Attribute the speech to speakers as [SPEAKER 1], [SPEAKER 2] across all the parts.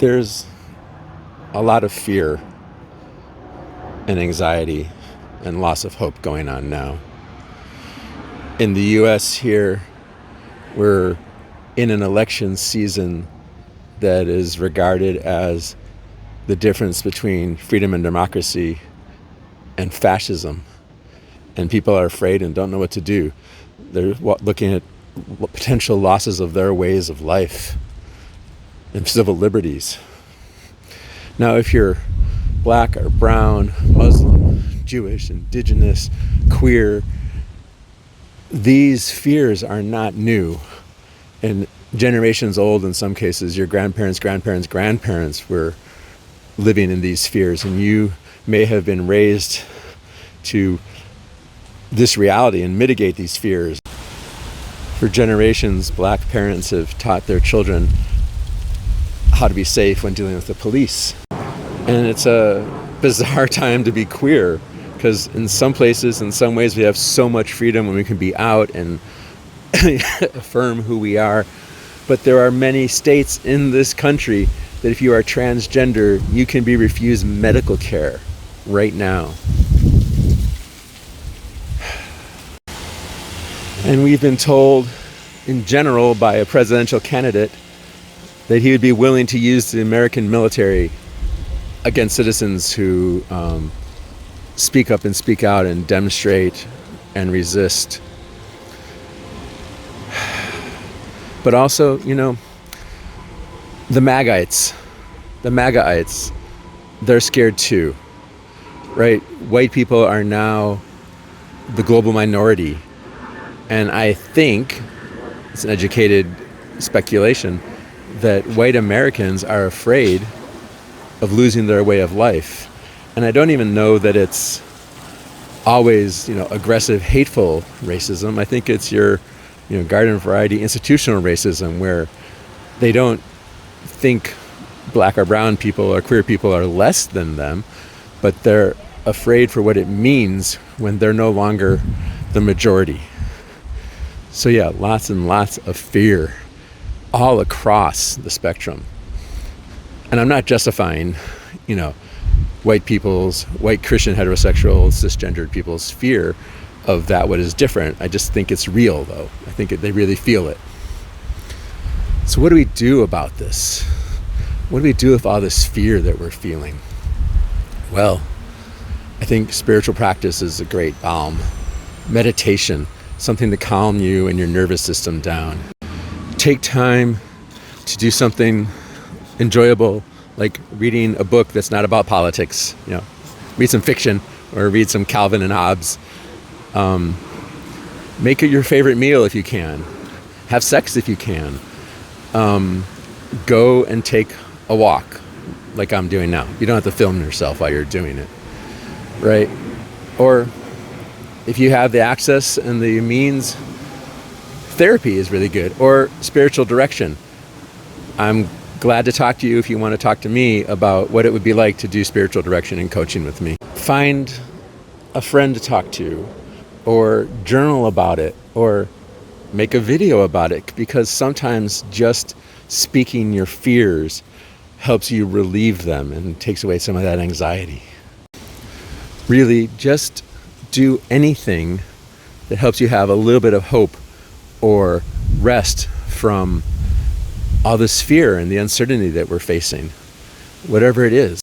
[SPEAKER 1] There's a lot of fear and anxiety and loss of hope going on now. In the US here, we're in an election season that is regarded as the difference between freedom and democracy and fascism. And people are afraid and don't know what to do. They're looking at potential losses of their ways of life and civil liberties. Now, if you're black or brown, Muslim, Jewish, indigenous, queer, these fears are not new. And generations old in some cases, your grandparents were living in these fears, and you may have been raised to this reality and mitigate these fears. For generations, black parents have taught their children how to be safe when dealing with the police. And it's a bizarre time to be queer, because in some places, in some ways, we have so much freedom when we can be out and affirm who we are. But there are many states in this country that if you are transgender, you can be refused medical care right now. And we've been told in general by a presidential candidate that he would be willing to use the American military against citizens who speak up and speak out and demonstrate and resist. But also, the MAGAites, they're scared too, right? White people are now the global minority. And I think, it's an educated speculation, that white Americans are afraid of losing their way of life. And I don't even know that it's always, aggressive, hateful racism. I think it's your, garden variety institutional racism, where they don't think black or brown people or queer people are less than them, but they're afraid for what it means when they're no longer the majority. So yeah, lots and lots of fear all across the spectrum. And I'm not justifying, white Christian heterosexual cisgendered people's fear of that what is different. I just think it's real, though. I think they really feel it. So what do we do about this? What do we do with all this fear that we're feeling? Well, I think spiritual practice is a great balm. Meditation, something to calm you and your nervous system down. Take time to do something enjoyable, like reading a book that's not about politics. Read some fiction or read some Calvin and Hobbes. Make it your favorite meal if you can. Have sex if you can. Go and take a walk like I'm doing now. You don't have to film yourself while you're doing it, right? Or if you have the access and the means, therapy is really good, or spiritual direction. I'm glad to talk to you if you want to talk to me about what it would be like to do spiritual direction and coaching with me. Find a friend to talk to, or journal about it, or make a video about it, because sometimes just speaking your fears helps you relieve them and takes away some of that anxiety. Really, just do anything that helps you have a little bit of hope or rest from all this fear and the uncertainty that we're facing, whatever it is.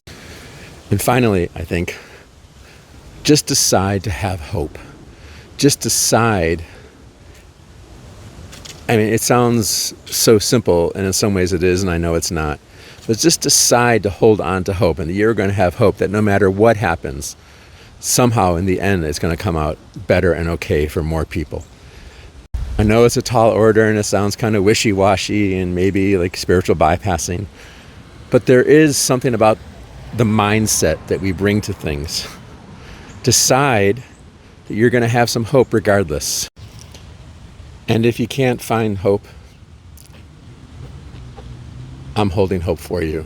[SPEAKER 1] And finally, I think, just decide to have hope. Just decide. It sounds so simple, and in some ways it is, and I know it's not. But just decide to hold on to hope, and you're going to have hope that no matter what happens, somehow in the end it's going to come out better and okay for more people. I know it's a tall order and it sounds kind of wishy-washy and maybe like spiritual bypassing, but there is something about the mindset that we bring to things. Decide that you're going to have some hope regardless. And if you can't find hope, I'm holding hope for you.